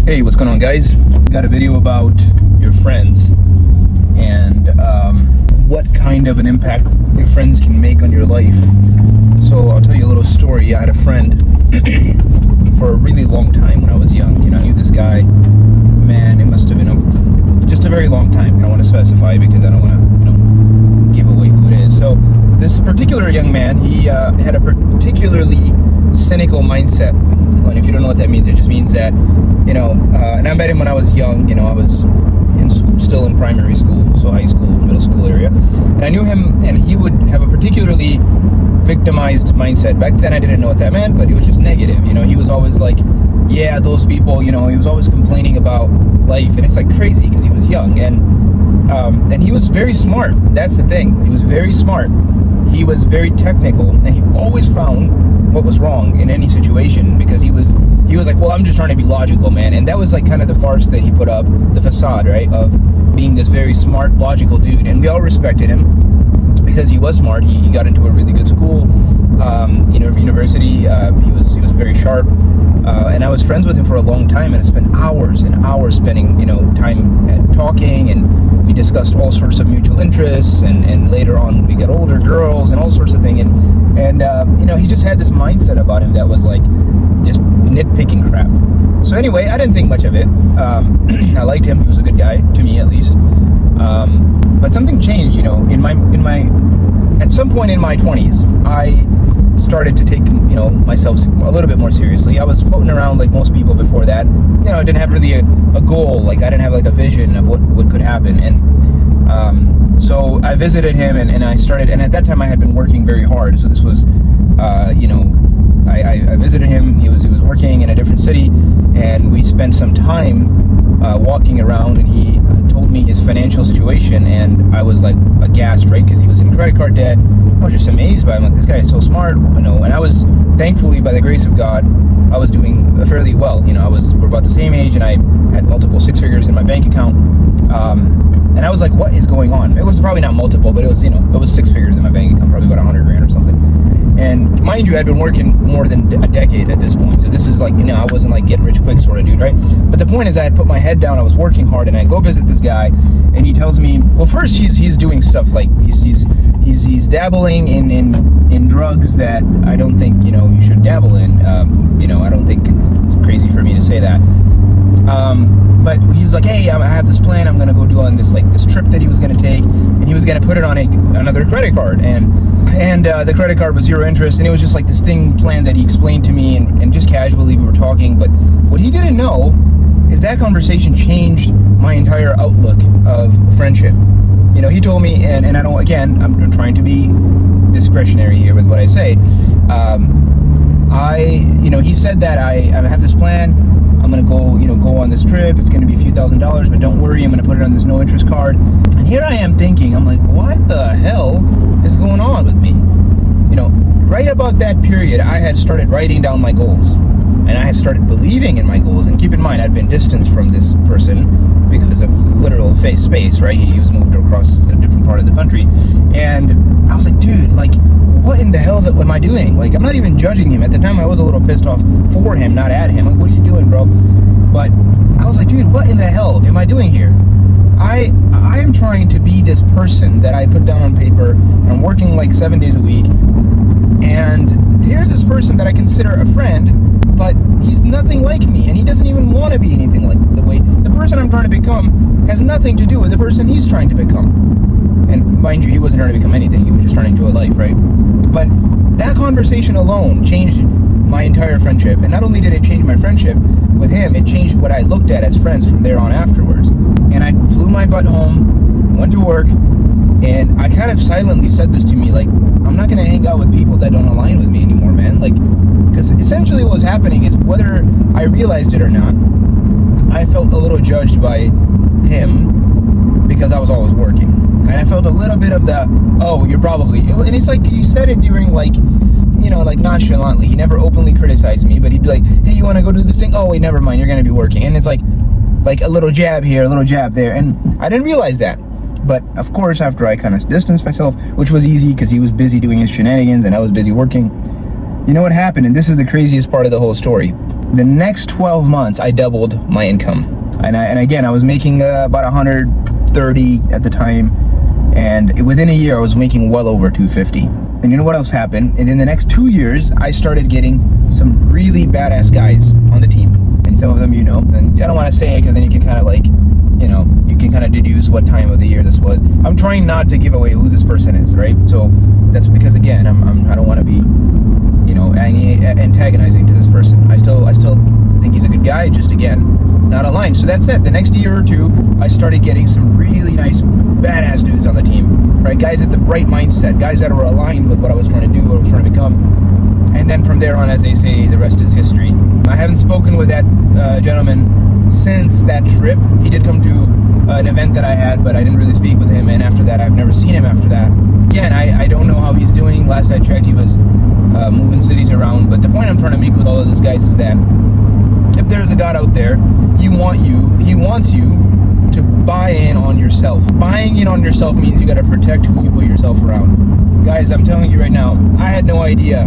Hey, what's going on, guys? Got a video about your friends and what kind of an impact your friends can make on your life. So I'll tell you a little story. I had a friend for a really long time when I was young. I knew this guy. Man, it must have been just a very long time. I don't want to specify because I don't want to, give away who it is. So this particular young man, he had a particularly cynical mindset. And if you don't know what that means, it just means that, and I met him when I was young. I was still in primary school, so high school, middle school area. And I knew him, and he would have a particularly victimized mindset. Back then, I didn't know what that meant, but it was just negative. He was always like, yeah, those people, he was always complaining about life. And it's like crazy because he was young. And he was very smart. That's the thing. He was very smart. He was very technical, and he always found what was wrong in any situation because he was like, well, I'm just trying to be logical, man. And that was like kind of the farce that he put up, the facade, right, of being this very smart, logical dude. And we all respected him because he was smart. He got into a really good school, university. He was very sharp, and I was friends with him for a long time, and I spent hours and hours spending time talking, and we discussed all sorts of mutual interests, and later on when we got older, girls and all sorts of things, and he just had this mindset about him that was like just nitpicking crap. So anyway, I didn't think much of it. I liked him. He was a good guy, to me at least. But something changed, at some point in my 20s, I started to take, myself a little bit more seriously. I was floating around like most people before that. I didn't have really a goal. Like, I didn't have like a vision of what could happen. And so I visited him, and I started, and at that time I had been working very hard. So this was, I visited him. He was working in a different city, and we spent some time walking around, and he told me his financial situation, and I was like aghast, right? Because he was in credit card debt. I was just amazed by him. Like, this guy is so smart, and I was, thankfully, by the grace of God, I was doing fairly well. We're about the same age, and I had multiple six figures in my bank account. And I was like, what is going on? It was probably not multiple, but it was, it was six figures in my bank account, probably about 100 grand or something. And mind you, I'd been working more than a decade at this point. So this is like, I wasn't like get rich quick sort of dude, right? But the point is, I had put my head down, I was working hard, and I go visit this guy, and he tells me, well, first he's doing stuff like he's dabbling in drugs that I don't think, you should dabble in. I don't think it's crazy for me to say that. But he's like, hey, I have this plan. I'm gonna go do on this trip that he was gonna take, and he was gonna put it on another credit card, and the credit card was zero interest, and it was just like this plan that he explained to me, and just casually we were talking. But what he didn't know is that conversation changed my entire outlook of friendship. He told me, and I don't, again, I'm trying to be discretionary here with what I say. He said that I have this plan. I'm gonna go on this trip. It's gonna be a few $1,000s, but don't worry, I'm gonna put it on this no interest card. And here I am thinking, I'm like, what the hell is going on with me? Right about that period, I had started writing down my goals, and I had started believing in my goals. And keep in mind, I'd been distanced from this person because of literal space, right? He was moved across a different part of the country, and I was like, dude, like, what in the hell am I doing? Like, I'm not even judging him. At the time, I was a little pissed off for him, not at him. Like, what are you doing, bro? But I was like, dude, what in the hell am I doing here? I am trying to be this person that I put down on paper. I'm working like 7 days a week, and here's this person that I consider a friend, but he's nothing like me, and he doesn't even want to be anything like the person I'm trying to become has nothing to do with the person he's trying to become. And mind you, he wasn't trying to become anything. He was just trying to enjoy life, right? But that conversation alone changed my entire friendship. And not only did it change my friendship with him, it changed what I looked at as friends from there on afterwards. And I flew my butt home, went to work, and I kind of silently said this to me, like, I'm not going to hang out with people that don't align with me anymore, man. Like, because essentially what was happening is, whether I realized it or not, I felt a little judged by him because I was always working. And I felt a little bit of the, oh, you're probably, and it's like he said it during like nonchalantly. He never openly criticized me, but he'd be like, hey, you want to go do this thing? Oh, wait, never mind, you're going to be working. And it's like a little jab here, a little jab there. And I didn't realize that. But of course, after I kind of distanced myself, which was easy because he was busy doing his shenanigans and I was busy working, you know what happened? And this is the craziest part of the whole story. The next 12 months, I doubled my income. And again, I was making about 130 at the time. And within a year, I was making well over 250. And you know what else happened? And in the next 2 years, I started getting some really badass guys on the team. And some of them, you know, and I don't want to say it because then you can kind of like, you know, you can kind of deduce what time of the year this was. I'm trying not to give away who this person is, right? So that's because, again, I don't want to be, you know, antagonizing to this person. I still think he's a good guy, just again, not aligned. So that's it. The next year or two, I started getting some really nice, badass dudes on the team, right? Guys with the right mindset, guys that were aligned with what I was trying to do, what I was trying to become. And then from there on, as they say, the rest is history. I haven't spoken with that gentleman since that trip. He did come to an event that I had, but I didn't really speak with him. And after that, I've never seen him after that. Again, I don't know how he's doing. Last I checked, he was moving cities around. But the point I'm trying to make with all of these guys is that if there's a God out there, He wants you to buy in on yourself. Buying in on yourself means you got to protect who you put yourself around. Guys, I'm telling you right now, I had no idea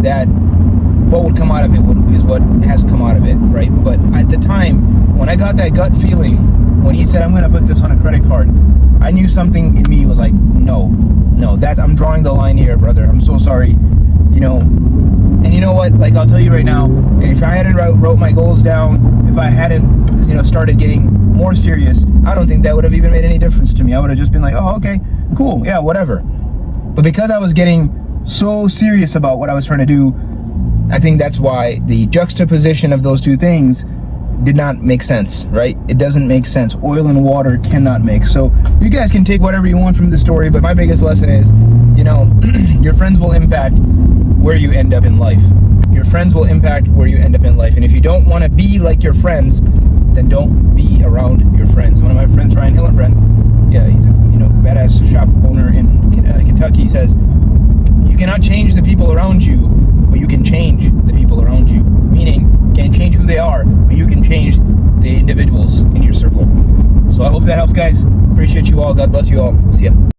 that what would come out of it is what has come out of it, right? But at the time, when I got that gut feeling, when he said, I'm going to put this on a credit card, I knew something in me was like, no, I'm drawing the line here, brother. I'm so sorry, you know. And you know what? Like, I'll tell you right now, if I hadn't wrote my goals down, if I hadn't, you know, started getting more serious, I don't think that would have even made any difference to me. I would have just been like, oh, okay, cool, yeah, whatever. But because I was getting so serious about what I was trying to do, I think that's why the juxtaposition of those two things did not make sense, right? It doesn't make sense. Oil and water cannot mix. So you guys can take whatever you want from the story, but my biggest lesson is, you know, your friends will impact where you end up in life. Your friends will impact where you end up in life. And if you don't want to be like your friends, then don't be around your friends. One of my friends, Ryan Hillenbrand, yeah, he's a, you know, badass shop owner in Kentucky, says, you cannot change the people around you, but you can change the people around you. Meaning, you can't change who they are, but you can change the individuals in your circle. So I hope that helps, guys. Appreciate you all. God bless you all. See ya.